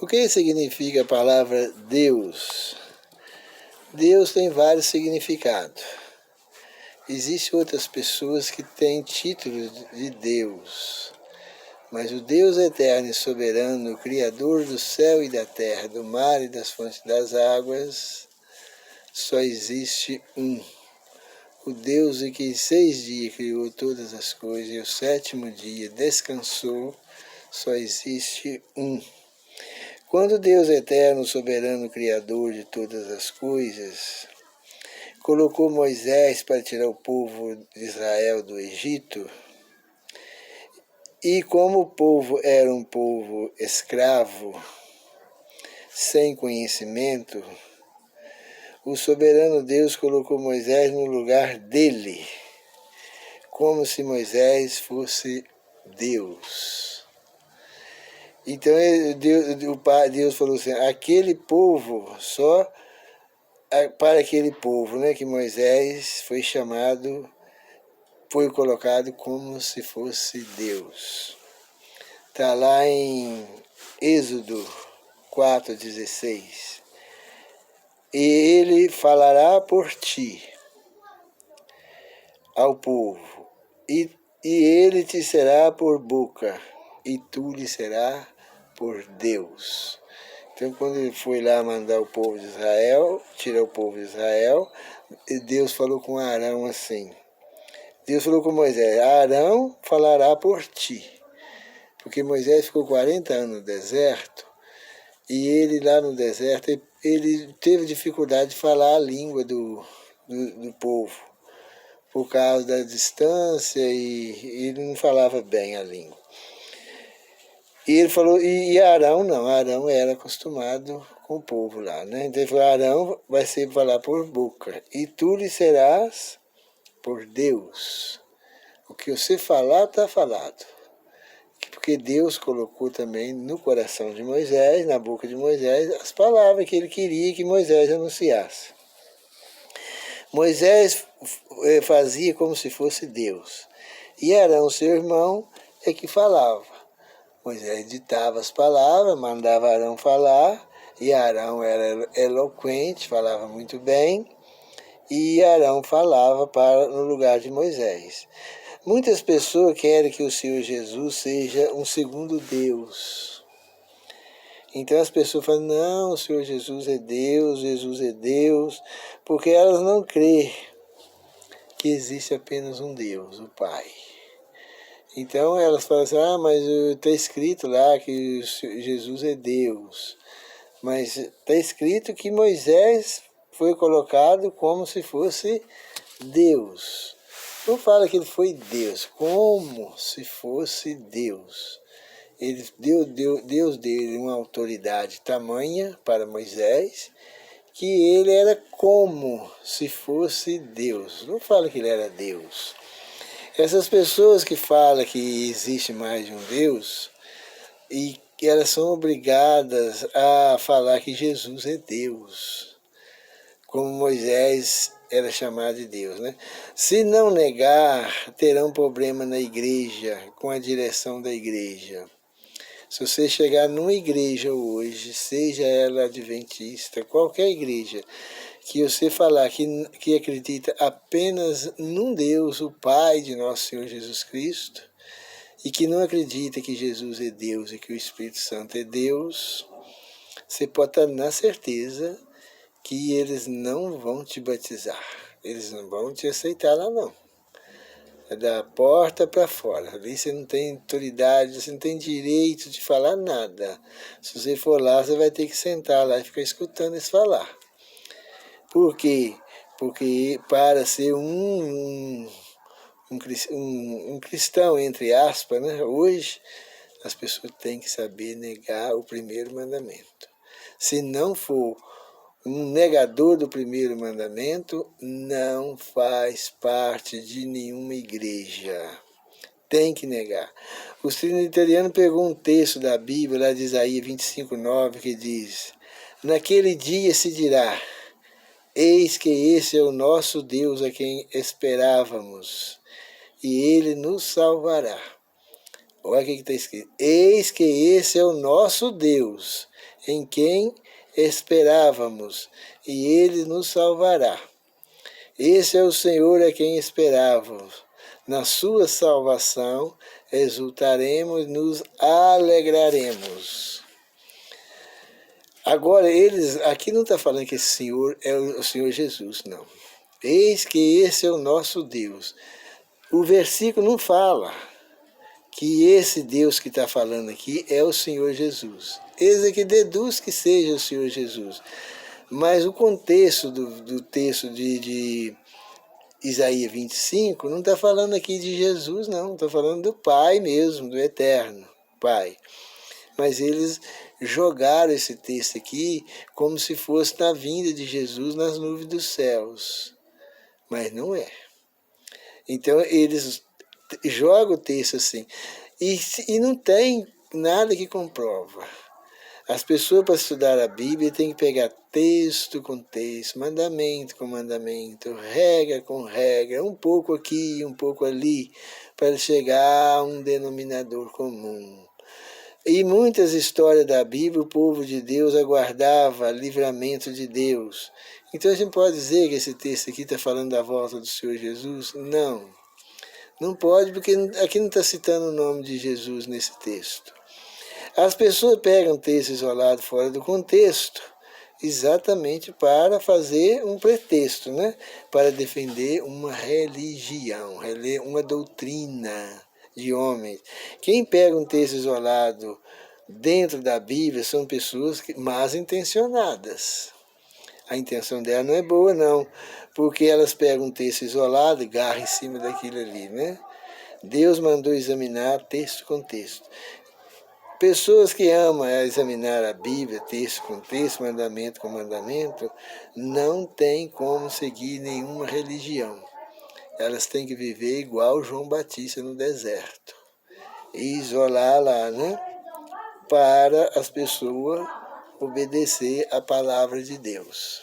O que significa a palavra Deus? Deus tem vários significados. Existem outras pessoas que têm títulos de Deus, mas o Deus eterno e soberano, o Criador do céu e da terra, do mar e das fontes das águas, só existe um. O Deus que em 6 dias criou todas as coisas e o 7º dia descansou, só existe um. Quando Deus eterno, soberano, criador de todas as coisas, colocou Moisés para tirar o povo de Israel do Egito, e como o povo era um povo escravo, sem conhecimento, o soberano Deus colocou Moisés no lugar dele, como se Moisés fosse Deus. Então Deus falou assim, aquele povo, só para aquele povo, né, que Moisés foi chamado, foi colocado como se fosse Deus. Está lá em Êxodo 4,16. E ele falará por ti ao povo, e ele te será por boca, e tu lhe será por Deus. Então, quando ele foi lá mandar o povo de Israel, tirar o povo de Israel, Deus falou com Arão assim. Deus falou com Moisés, Arão falará por ti. Porque Moisés ficou 40 anos no deserto, e ele lá no deserto, ele teve dificuldade de falar a língua do povo, por causa da distância, e ele não falava bem a língua. E ele falou, e Arão não, Arão era acostumado com o povo lá, né? Então ele falou, Arão vai ser falar por boca, e tu lhe serás por Deus. O que você falar, está falado. Porque Deus colocou também no coração de Moisés, na boca de Moisés, as palavras que ele queria que Moisés anunciasse. Moisés fazia como se fosse Deus. E Arão, seu irmão, é que falava. Moisés ditava as palavras, mandava Arão falar, e Arão era eloquente, falava muito bem, e Arão falava no lugar de Moisés. Muitas pessoas querem que o Senhor Jesus seja um segundo Deus. Então as pessoas falam, não, o Senhor Jesus é Deus, porque elas não creem que existe apenas um Deus, o Pai. Então elas falam assim, mas está escrito lá que Jesus é Deus. Mas está escrito que Moisés foi colocado como se fosse Deus. Não fala que ele foi Deus, como se fosse Deus. Deus deu uma autoridade tamanha para Moisés, que ele era como se fosse Deus. Não fala que ele era Deus. Essas pessoas que falam que existe mais de um Deus, e que elas são obrigadas a falar que Jesus é Deus, como Moisés era chamado de Deus, né? Se não negar, terão problema na igreja, com a direção da igreja. Se você chegar numa igreja hoje, seja ela adventista, qualquer igreja, que você falar que acredita apenas num Deus, o Pai de nosso Senhor Jesus Cristo, e que não acredita que Jesus é Deus e que o Espírito Santo é Deus, você pode estar na certeza que eles não vão te batizar, eles não vão te aceitar lá não. É da porta para fora, ali você não tem autoridade, você não tem direito de falar nada. Se você for lá, você vai ter que sentar lá e ficar escutando eles falar. Por quê? Porque para ser um cristão, entre aspas, né? Hoje as pessoas têm que saber negar o primeiro mandamento. Se não for um negador do primeiro mandamento, não faz parte de nenhuma igreja. Tem que negar. O trinitariano pegou um texto da Bíblia, lá de Isaías 25:9, que diz, naquele dia se dirá, eis que esse é o nosso Deus a quem esperávamos, e ele nos salvará. Olha o que está escrito. Eis que esse é o nosso Deus, em quem esperávamos, e ele nos salvará. Esse é o Senhor a quem esperávamos. Na sua salvação exultaremos e nos alegraremos. Agora, aqui não está falando que esse Senhor é o Senhor Jesus, não. Eis que esse é o nosso Deus. O versículo não fala que esse Deus que está falando aqui é o Senhor Jesus. Eis é que deduz que seja o Senhor Jesus. Mas o contexto do texto de Isaías 25 não está falando aqui de Jesus, não. Está falando do Pai mesmo, do Eterno Pai. Mas eles jogaram esse texto aqui como se fosse na vinda de Jesus nas nuvens dos céus. Mas não é. Então eles jogam o texto assim. E não tem nada que comprova. As pessoas, para estudar a Bíblia, têm que pegar texto com texto, mandamento com mandamento, regra com regra, um pouco aqui, um pouco ali, para chegar a um denominador comum. E muitas histórias da Bíblia, o povo de Deus aguardava livramento de Deus. Então a gente pode dizer que esse texto aqui está falando da volta do Senhor Jesus? Não. Não pode, porque aqui não está citando o nome de Jesus nesse texto. As pessoas pegam texto isolado fora do contexto, exatamente para fazer um pretexto, né? Para defender uma religião, uma doutrina de homens. Quem pega um texto isolado dentro da Bíblia são pessoas mal intencionadas. A intenção dela não é boa, não, porque elas pegam um texto isolado e agarram em cima daquilo ali, né? Deus mandou examinar texto com texto. Pessoas que amam examinar a Bíblia, texto com texto, mandamento com mandamento, não têm como seguir nenhuma religião. Elas têm que viver igual João Batista no deserto. E isolar lá, né? Para as pessoas obedecer a palavra de Deus.